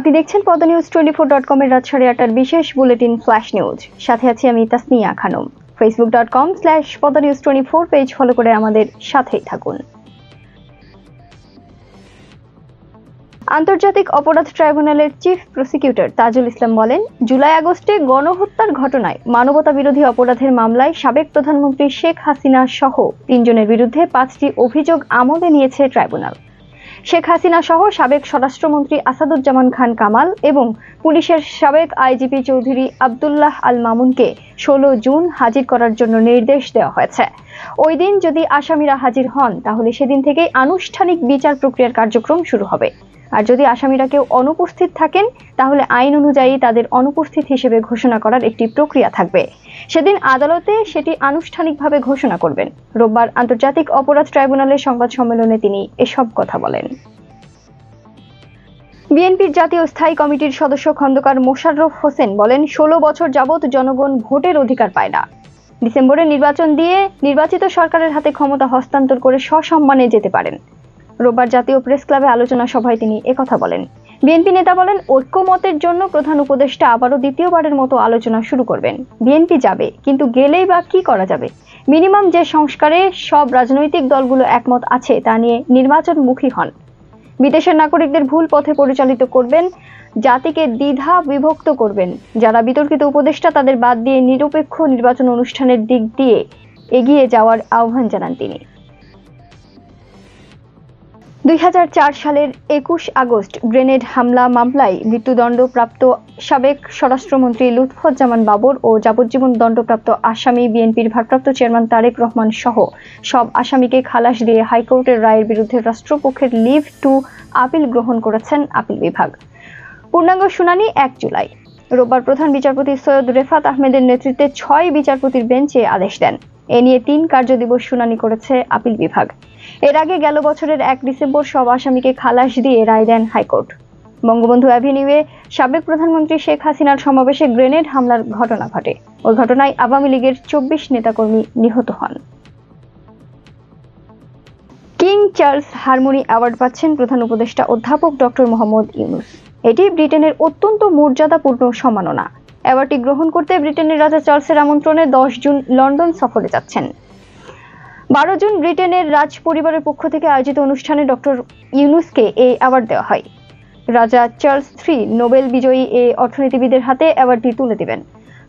আপনি দেখছেন podnews24.com এর রাত 8:30টার বিশেষ বুলেটিন ফ্ল্যাশ নিউজ। সাথে আছি আমি Tasmia Khanam. facebook.com/podnews24 page follow করে আমাদের সাথেই থাকুন। আন্তর্জাতিক অপরাধ ট্রাইব্যুনালের চিফ প্রসিকিউটর তাজুল ইসলাম বলেন, জুলাই-আগস্টে গণহত্যার ঘটনায় মানবতা বিরোধী অপরাধের মামলায় সাবেক প্রধানমন্ত্রী শেখ হাসিনা সহ 3 জনের বিরুদ্ধে 5টি অভিযোগ আমলে নিয়েছে ট্রাইব্যুনাল। শেখ হাসিনা সহ সাবেক স্বরাষ্ট্রমন্ত্রী আসাদুজ্জামান খান কামাল এবং পুলিশের সাবেক আইজিপি চৌধুরী আব্দুল্লাহ আল মামুনকে 16 জুন হাজির করার জন্য নির্দেশ দেওয়া হয়েছে। ওই দিন যদি আসামিরা হাজির হন তাহলে সেদিন থেকেই আনুষ্ঠানিক বিচার প্রক্রিয়ার কার্যক্রম শুরু হবে। আর যদি আসামিরা কেউ অনুপস্থিত থাকেন তাহলে আইন অনুযায়ী তাদের অনুপস্থিত হিসেবে ঘোষণা করার একটি প্রক্রিয়া থাকবে। সেদিন আদালতে সেটি আনুষ্ঠানিকভাবে ঘোষণা করবেন। রোববার আন্তর্জাতিক অপরাধ ট্রাইব্যুনালের সংবাদ সম্মেলনে তিনি এসব কথা বলেন। বিএনপির জাতীয় স্থায়ী কমিটির সদস্য খন্দকার মোশাররফ হোসেন বলেন, 16 বছর যাবৎ জনগণ ভোটের অধিকার পায় না। ডিসেম্বরে নির্বাচন দিয়ে নির্বাচিত সরকারের হাতে ক্ষমতা হস্তান্তর করে সসম্মানে যেতে পারেন। রোববার জাতীয় প্রেস ক্লাবে আলোচনা সভায় তিনি একথা বলেন। বিএনপি নেতা বলেন, ঐক্যমতের জন্য প্রধান উপদেষ্টা আবারও দ্বিতীয়বারের মতো আলোচনা শুরু করবেন। বিএনপি যাবে, কিন্তু গেলেই বা কি করা যাবে? মিনিমাম যে সংস্কারে সব রাজনৈতিক দলগুলো একমত আছে তা নিয়ে নির্বাচনমুখী হন। বিদেশের নাগরিকদের ভুল পথে পরিচালিত করবেন, জাতিকে দ্বিধা বিভক্ত করবেন। যারা বিতর্কিত উপদেষ্টা তাদের বাদ দিয়ে নিরপেক্ষ নির্বাচন অনুষ্ঠানের দিক দিয়ে এগিয়ে যাওয়ার আহ্বান জানান তিনি। 2004 সালের 21 আগস্ট গ্রেনেড হামলা মামলায় মৃত্যুদণ্ডপ্রাপ্ত সাবেক স্বরাষ্ট্রমন্ত্রী লুৎফুজ্জামান বাবর ও যাবজ্জীবন দণ্ডপ্রাপ্ত আসামি বিএনপির ভারপ্রাপ্ত চেয়ারম্যান তারেক রহমান সহ সব আসামিকে খালাস দিয়ে হাইকোর্টের রায়ের বিরুদ্ধে রাষ্ট্রপক্ষের লিভ টু আপিল গ্রহণ করেছেন আপিল বিভাগ। পূর্ণাঙ্গ শুনানি 1 জুলাই। রোববার প্রধান বিচারপতি সৈয়দ রেফাত আহমেদের নেতৃত্বে 6 বিচারপতির বেঞ্চে আদেশ দেন। এ নিয়ে 3 কার্যদিবস শুনানি করেছে আপিল বিভাগ। এর আগে গেল বছরের 1 ডিসেম্বর সব আসামিকে খালাস দিয়ে রায় দেন হাইকোর্ট। বঙ্গবন্ধু অ্যাভিনিউয়ে সাবেক প্রধানমন্ত্রী শেখ হাসিনার সমাবেশে গ্রেনেড হামলার ঘটনা ঘটে। ওই ঘটনায় আওয়ামী লীগের 24 নেতাকর্মী নিহত হন। কিং চার্লস হারমোনি অ্যাওয়ার্ড পাচ্ছেন প্রধান উপদেষ্টা অধ্যাপক ডক্টর মোহাম্মদ ইউনূস। এটি ব্রিটেনের অত্যন্ত মর্যাদাপূর্ণ সম্মাননা। অ্যাওয়ার্ডটি গ্রহণ করতে ব্রিটেনের রাজা চার্লসের আমন্ত্রণে 10 জুন লন্ডন সফরে যাচ্ছেন। 12 জুন ব্রিটেনের রাজ পরিবারের পক্ষ থেকে আয়োজিত অনুষ্ঠানে ডক্টর ইউনূসকে এই অ্যাওয়ার্ড দেওয়া হয়। রাজা চার্লস III নোবেল বিজয়ী এই অর্থনীতিবিদের হাতে অ্যাওয়ার্ডটি তুলে দেবেন।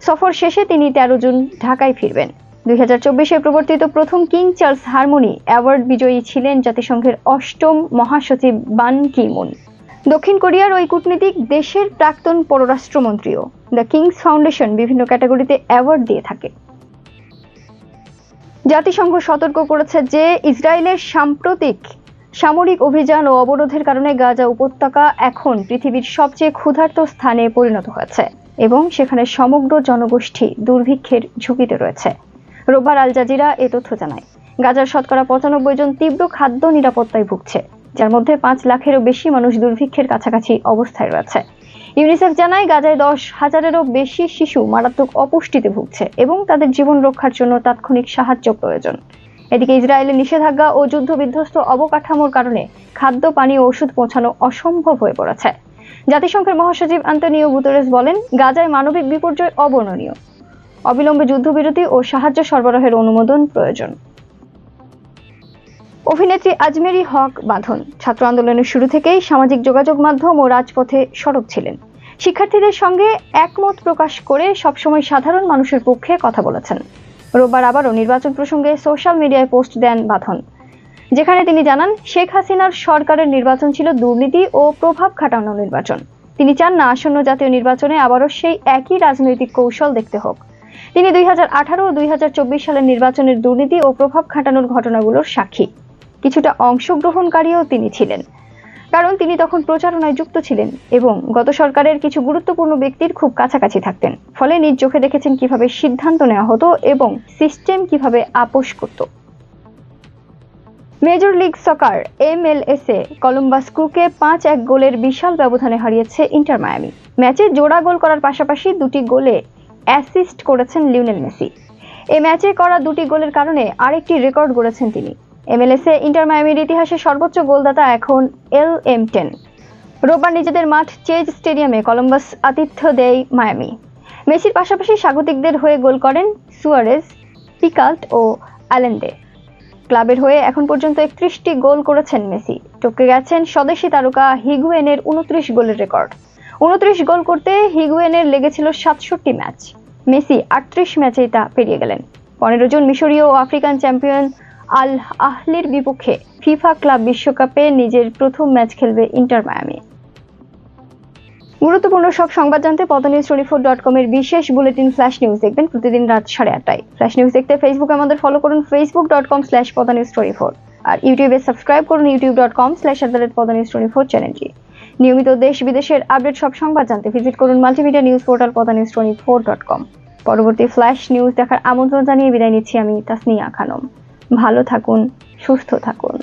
সফর শেষে তিনি 13 জুন ঢাকায় ফিরবেন। 2024-এ প্রবর্তিত প্রথম কিং চার্লস হারমোনি অ্যাওয়ার্ড বিজয়ী ছিলেন জাতিসংঘের 8ম মহাসচিব বান কি মুন। দক্ষিণ কোরিয়ার ওই কূটনীতিক দেশের প্রাক্তন পররাষ্ট্রমন্ত্রীও। দ্য কিংস ফাউন্ডেশন বিভিন্ন ক্যাটাগরিতে অ্যাওয়ার্ড দিয়ে থাকে। জাতিসংঘ সতর্ক করেছে যে ইসরায়েলের সাম্প্রতিক সামরিক অভিযান ও অবরোধের কারণে গাজা উপত্যকা এখন পৃথিবীর সবচেয়ে ক্ষুধার্ত স্থানে পরিণত হয়েছে এবং সেখানে সমগ্র জনগোষ্ঠী দুর্ভিক্ষের ঝুঁকিতে রয়েছে। রোববার আল জাজিরা এ তথ্য জানায়। গাজার শতকরা 95 জন তীব্র খাদ্য নিরাপত্তায় ভুগছে, যার মধ্যে 5 লাখেরও বেশি মানুষ দুর্ভিক্ষের কাছাকাছি অবস্থায় রয়েছে। ইউনিসেফ জানায়, গাজায় 10,000-এরও বেশি শিশু মারাত্মক অপুষ্টিতে ভুগছে এবং তাদের জীবন রক্ষার জন্য তাৎক্ষণিক সাহায্য প্রয়োজন। এদিকে ইসরায়েলের নিষেধাজ্ঞা ও যুদ্ধবিধ্বস্ত অবকাঠামোর কারণে খাদ্য, পানি ও ওষুধ পৌঁছানো অসম্ভব হয়ে পড়েছে। জাতিসংঘের মহাসচিব আন্তোনিও গুতেরেস বলেন, গাজায় মানবিক বিপর্যয় অবর্ণনীয়। অবিলম্বে যুদ্ধবিরতি ও সাহায্য সরবরাহের অনুমোদন প্রয়োজন। অভিনেত্রী আজমেরি হক বাঁধন ছাত্র আন্দোলনের শুরু থেকেই সামাজিক যোগাযোগ মাধ্যম ও রাজপথে সরব ছিলেন। শিক্ষার্থীদের সঙ্গে একমত প্রকাশ করে সবসময় সাধারণ মানুষের পক্ষে কথা বলেছেন। রোববার আবারও নির্বাচন প্রসঙ্গে সোশ্যাল মিডিয়ায় পোস্ট দেন বাঁধন, যেখানে তিনি জানান, শেখ হাসিনার সরকারের নির্বাচন ছিল দুর্নীতি ও প্রভাব খাটানো নির্বাচন। তিনি চান না আসন্ন জাতীয় নির্বাচনে আবারও সেই একই রাজনৈতিক কৌশল দেখতে হোক। তিনি 2018 ও 2024 সালের নির্বাচনের দুর্নীতি ও প্রভাব খাটানোর ঘটনাগুলোর সাক্ষী। কিছুটা অংশগ্রহণকারীও তিনি ছিলেন, কারণ তিনি তখন প্রচারণায় যুক্ত ছিলেন এবং গত সরকারের কিছু গুরুত্বপূর্ণ ব্যক্তির খুব কাছাকাছি থাকতেন। ফলে নিজ চোখে দেখেছেন কিভাবে সিদ্ধান্ত নেওয়া হতো এবং সিস্টেম কিভাবে আপোষ করত। মেজর লিগ সকার MLS-এ কলম্বাস ক্রুকে 5-1 গোলের বিশাল ব্যবধানে হারিয়েছে ইন্টার মায়ামি। ম্যাচে জোড়া গোল করার পাশাপাশি 2টি গোলে অ্যাসিস্ট করেছেন লিওনেল মেসি। এই ম্যাচে করা 2টি গোলের কারণে আরেকটি রেকর্ড গড়েছেন তিনি। MLS-এ ইন্টার মায়ামির ইতিহাসে সর্বোচ্চ গোলদাতা এখন LM10। রোববার নিজেদের মাঠ চেজ স্টেডিয়ামে কলম্বাস আতিথ্য দেয় মায়ামি। মেসির পাশাপাশি স্বাগতিকদের হয়ে গোল করেন সুয়ারেজ, পিকাল্ট ও অ্যালেন্ডে। ক্লাবের হয়ে এখন পর্যন্ত 31টি গোল করেছেন মেসি, টপকে গেছেন স্বদেশি তারকা হিগুয়েনের 29 গোলের রেকর্ড। 29 গোল করতে হিগুয়েনের লেগেছিল 67 ম্যাচ। মেসি 38 ম্যাচেই তা পেরিয়ে গেলেন। 15 জুন মিশরীয় ও আফ্রিকান চ্যাম্পিয়ন আল আহলির বিপক্ষে ফিফা ক্লাব বিশ্বকাপে নিজের প্রথম ম্যাচ খেলবে ইন্টার মায়ামি। গুরুত্বপূর্ণ সব সংবাদ জানতে পদানিউজ24.com এর বিশেষ বুলেটিন ফ্ল্যাশ নিউজ দেখবেন প্রতিদিন রাত 8:30টায়। ফ্ল্যাশ নিউজ দেখতে ফেসবুকে আমাদের ফলো করুন facebook.com/পদানিউজ24 আর ইউটিউবে সাবস্ক্রাইব করুন youtube.com/পদানিউজ24 চ্যানেলটি। নিয়মিত দেশ বিদেশের আপডেট সব সংবাদ জানতে ভিজিট করুন মাল্টিমিডিয়া নিউজ পোর্টাল পদানিউজ24.com। পরবর্তী ফ্ল্যাশ নিউজ দেখার আমন্ত্রণ জানিয়ে বিদায় নিচ্ছি আমি তাসনিয়া খানম। ভালো থাকুন, সুস্থ থাকুন।